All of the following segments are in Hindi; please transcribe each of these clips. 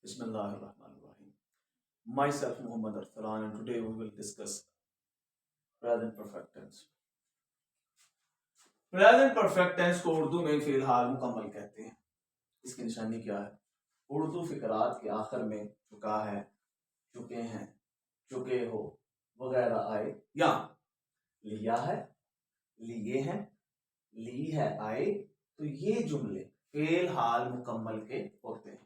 Bismillahirrahmanirrahim. Myself Muhammad Arsalan and today we will discuss present perfect tense. Present perfect tense को उर्दू में फिलहाल मुकम्मल कहते हैं। इसकी निशानी क्या है? उर्दू फिकरात के आखिर में चुका है, चुके हैं, चुके हो वगैरह आए या लिया है, लिए हैं, ली है आए तो ये जुमले फिलहाल मुकम्मल के होते हैं।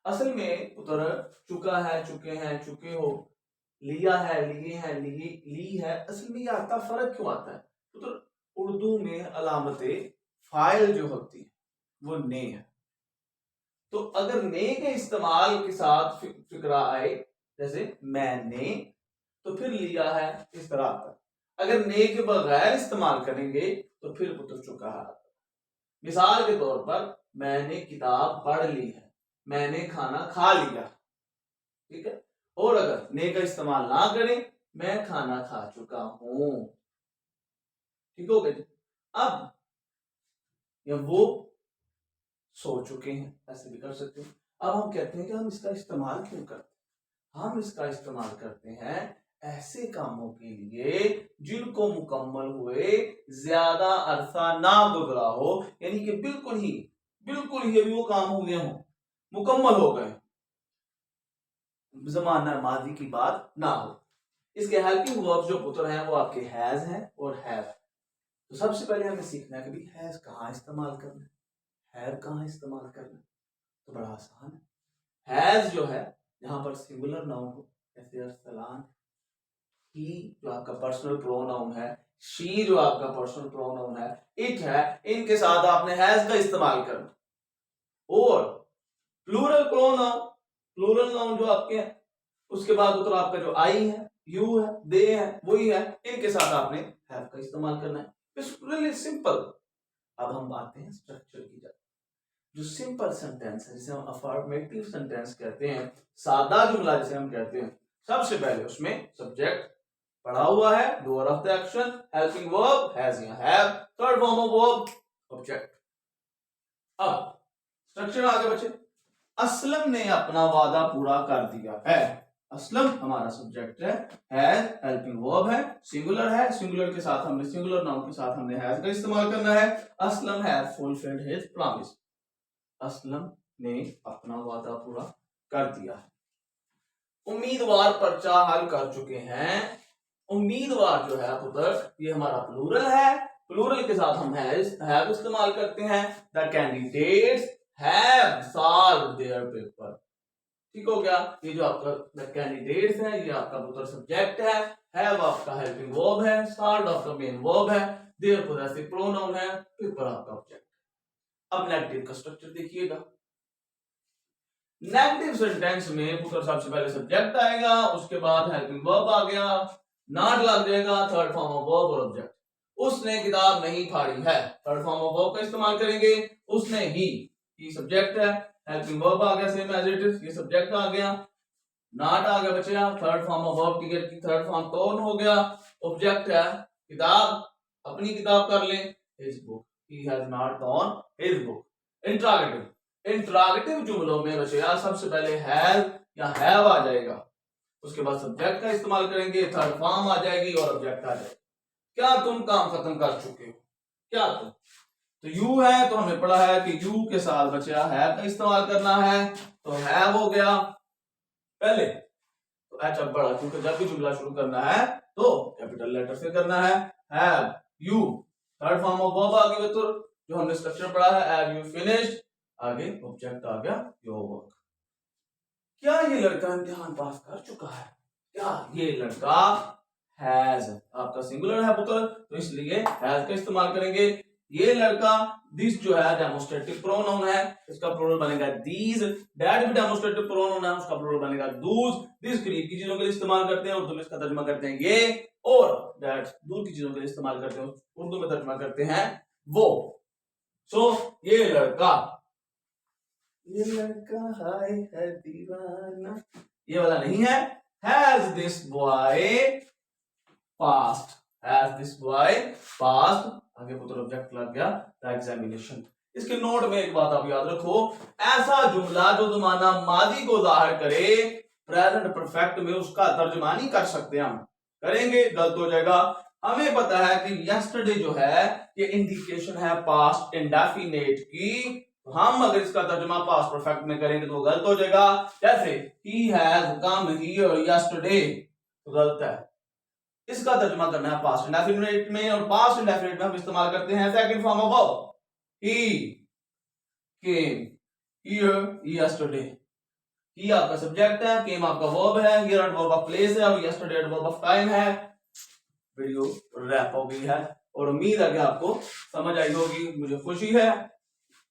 असल में उतर चुका है, चुके हैं, चुके हो, लिया है, लिए हैं, ली है, असल में ये आता फर्क क्यों आता है? उतर उर्दू में अलामते फाइल जो होती है वो ने है, तो अगर ने के इस्तेमाल के साथ फिक्रा आए जैसे मैंने तो फिर लिया है इस तरह आता है। अगर ने के बगैर इस्तेमाल करेंगे तो फिर उतर चुका है। मिसाल के तौर पर मैंने किताब पढ़ ली है, मैंने खाना खा लिया, ठीक है। और अगर ने का इस्तेमाल ना करें, मैं खाना खा चुका हूं, ठीक हो गया। अब या वो सो चुके हैं, ऐसे भी कर सकते हैं। अब हम कहते हैं कि हम इसका इस्तेमाल क्यों करते हैं? हम इसका इस्तेमाल करते हैं ऐसे कामों के लिए जिनको मुकम्मल हुए ज्यादा अरसा ना गुजरा हो, यानी कि बिल्कुल ही अभी वो काम हो गए हों, मुकम्मल हो गए, जमाना माजी की बात ना हो। इसके हेल्पिंग वर्ब जो पुत्र हैं वो आपके हैज हैं और हैव। तो सबसे पहले हमें सीखना है कि भी हैज कहाँ इस्तेमाल करना है, हैव कहाँ इस्तेमाल करना है। तो बड़ा आसान है। हैज जो है यहाँ पर सिंगुलर नाउन हो, जैसे अरसलान, ही जो आपका पर्सनल प्रोनाउन है, शी जो आपका पर्सनल प्रोनाउन है, इट है, इनके साथ आपने हैज का इस्तेमाल करना। और प्लूरल प्रोनाउन, प्लूरल नाउन जो आपके हैं, उसके बाद उतर आपका जो आई है, यू है, दे है, वही है, इनके साथ आपने हैव का इस्तेमाल करना है। It's really simple. अब हम आते हैं स्ट्रक्चर की तरफ। जो सिंपल सेंटेंस है जिसे हम अफर्मेटिव सेंटेंस कहते हैं, सादा जुमला जिसे हम कहते हैं, सबसे पहले उसमें सब्जेक्ट पढ़ा हुआ है, doer of the action, helping verb has या have, third form of verb object. अब स्ट्रक्चर आगे बचे। असलम ने अपना वादा पूरा कर दिया है। असलम हमारा सब्जेक्ट है, हैज हेल्पिंग वर्ब है, सिंगुलर है, सिंगुलर के साथ हमने सिंगुलर नाउन के साथ हमने हैज का इस्तेमाल करना है। Aslam has fulfilled his promise. Aslam ने अपना वादा पूरा कर दिया है। उम्मीदवार पर्चा हल कर चुके हैं। उम्मीदवार जो है पुत्र ये हमारा प्लूरल है, प्लूरल के साथ हम हैव इस्तेमाल करते हैं। The candidates have solved their paper, ठीक हो गया। ये जो आपका द कैंडिडेट्स है ये आपका पुत्र सब्जेक्ट है, हैव आपका हेल्पिंग वर्ब है, सॉल्व्ड आपका मेन वर्ब है, देयर पोजेसिव प्रोनाउन है, पेपर आपका ऑब्जेक्ट। अब नेगेटिव का स्ट्रक्चर देखिएगा। नेगेटिव सेंटेंस में पुत्र सबसे पहले सब्जेक्ट आएगा, उसके बाद हेल्पिंग वर्ब आ गया, नॉट लग जाएगा, थर्ड फॉर्म ऑफ वर्ब और ऑब्जेक्ट। उसने किताब नहीं फाड़ी है, थर्ड फॉर्म ऑफ वर्ब का इस्तेमाल करेंगे। उसने ही सब्जेक्ट है, हेल्पिंग वर्ब आ गया सेम एज इट इज, ये सब्जेक्ट आ गया, नॉट आ गया बच्चा, थर्ड फॉर्म ऑफ वर्ब की थर्ड फॉर्म टोन हो गया, ऑब्जेक्ट है किताब, अपनी किताब कर लें, his book, he has not on his book. Interrogative जुमलों में बच्चा सबसे पहले हैव या हैव आ जाएगा, उसके बाद सब्जेक्ट का इस्तेमाल करेंगे, थर्ड फॉर्म आ जाएगी और ऑब्जेक्ट आ जाएगा। क्या तुम काम खत्म कर चुके हो? क्या तुम, तो यू है तो हमें पढ़ा है कि यू के साथ बच्चा हैव का इस्तेमाल करना है, तो हैव हो गया पहले, तो एच अब बड़ा, क्योंकि जब भी जुमला शुरू करना है तो कैपिटल लेटर से करना है। Have you, third form of verb आ गई, तो जो हमने स्ट्रक्चर पढ़ा है, हैव यू फिनिश्ड, आगे ऑब्जेक्ट आ गया योर वर्क। क्या ये लड़का इम्तिहान पास कर चुका है? क्या ये लड़का हैज, आपका सिंगुलर है पुत्र तो इसलिए हैज का इस्तेमाल करेंगे। ये लड़का, दिस जो है डेमोस्ट्रेटिव प्रोनाउन है, इसका प्लूरल बनेगा दीज। डैड भी डेमोस्ट्रेटिव प्रोनाउन है, उसका प्लूरल बनेगा दूज। दिस करीब की चीजों के लिए इस्तेमाल करते हैं, उर्दू में इसका तर्जुमा करते हैं ये, और डैड दूर की चीजों के लिए इस्तेमाल करते हैं, उर्दू में तर्जुमा करते हैं वो। सो ये लड़का हाय है दीवाना, ये वाला नहीं है। Has this boy past, has this boy past, आगे पुत्र ऑब्जेक्ट लग गया द एग्जामिनेशन। इसके नोट में एक बात आप याद रखो, ऐसा जुमला जो जमाना माजी को जाहिर करे प्रेजेंट परफेक्ट में उसका तर्जमानी कर सकते हैं हम, करेंगे गलत हो जाएगा। हमें पता है कि यस्टरडे जो है ये इंडिकेशन है पास्ट इंडेफिनेट की, हम अगर इसका तर्जुमा पास्ट परफेक्ट में करेंगे तो गलत हो जाएगा। जैसे he has come here yesterday, तो गलत है। इसका तर्जुमा करना है पास्ट इंडेफिनिट में, और पास्ट इंडेफिनिट में हम इस्तेमाल करते हैं second form of verb, he came here yesterday. He आपका सब्जेक्ट है, केम आपका वर्ब है, हियर एडवर्ब ऑफ प्लेस है, और यस्टरडे एडवर्ब ऑफ टाइम है। वीडियो रैप हो गई है और उम्मीद है कि आपको समझ आई होगी। मुझे खुशी है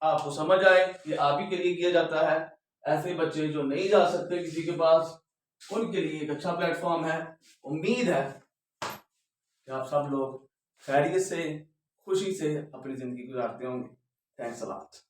आपको समझ आए, ये आप ही के लिए किया जाता है। ऐसे बच्चे जो नहीं जा सकते किसी के पास, उनके लिए एक अच्छा प्लेटफॉर्म है। उम्मीद है कि आप सब लोग खैरियत से खुशी से अपनी जिंदगी गुजारते होंगे। Thanks a lot.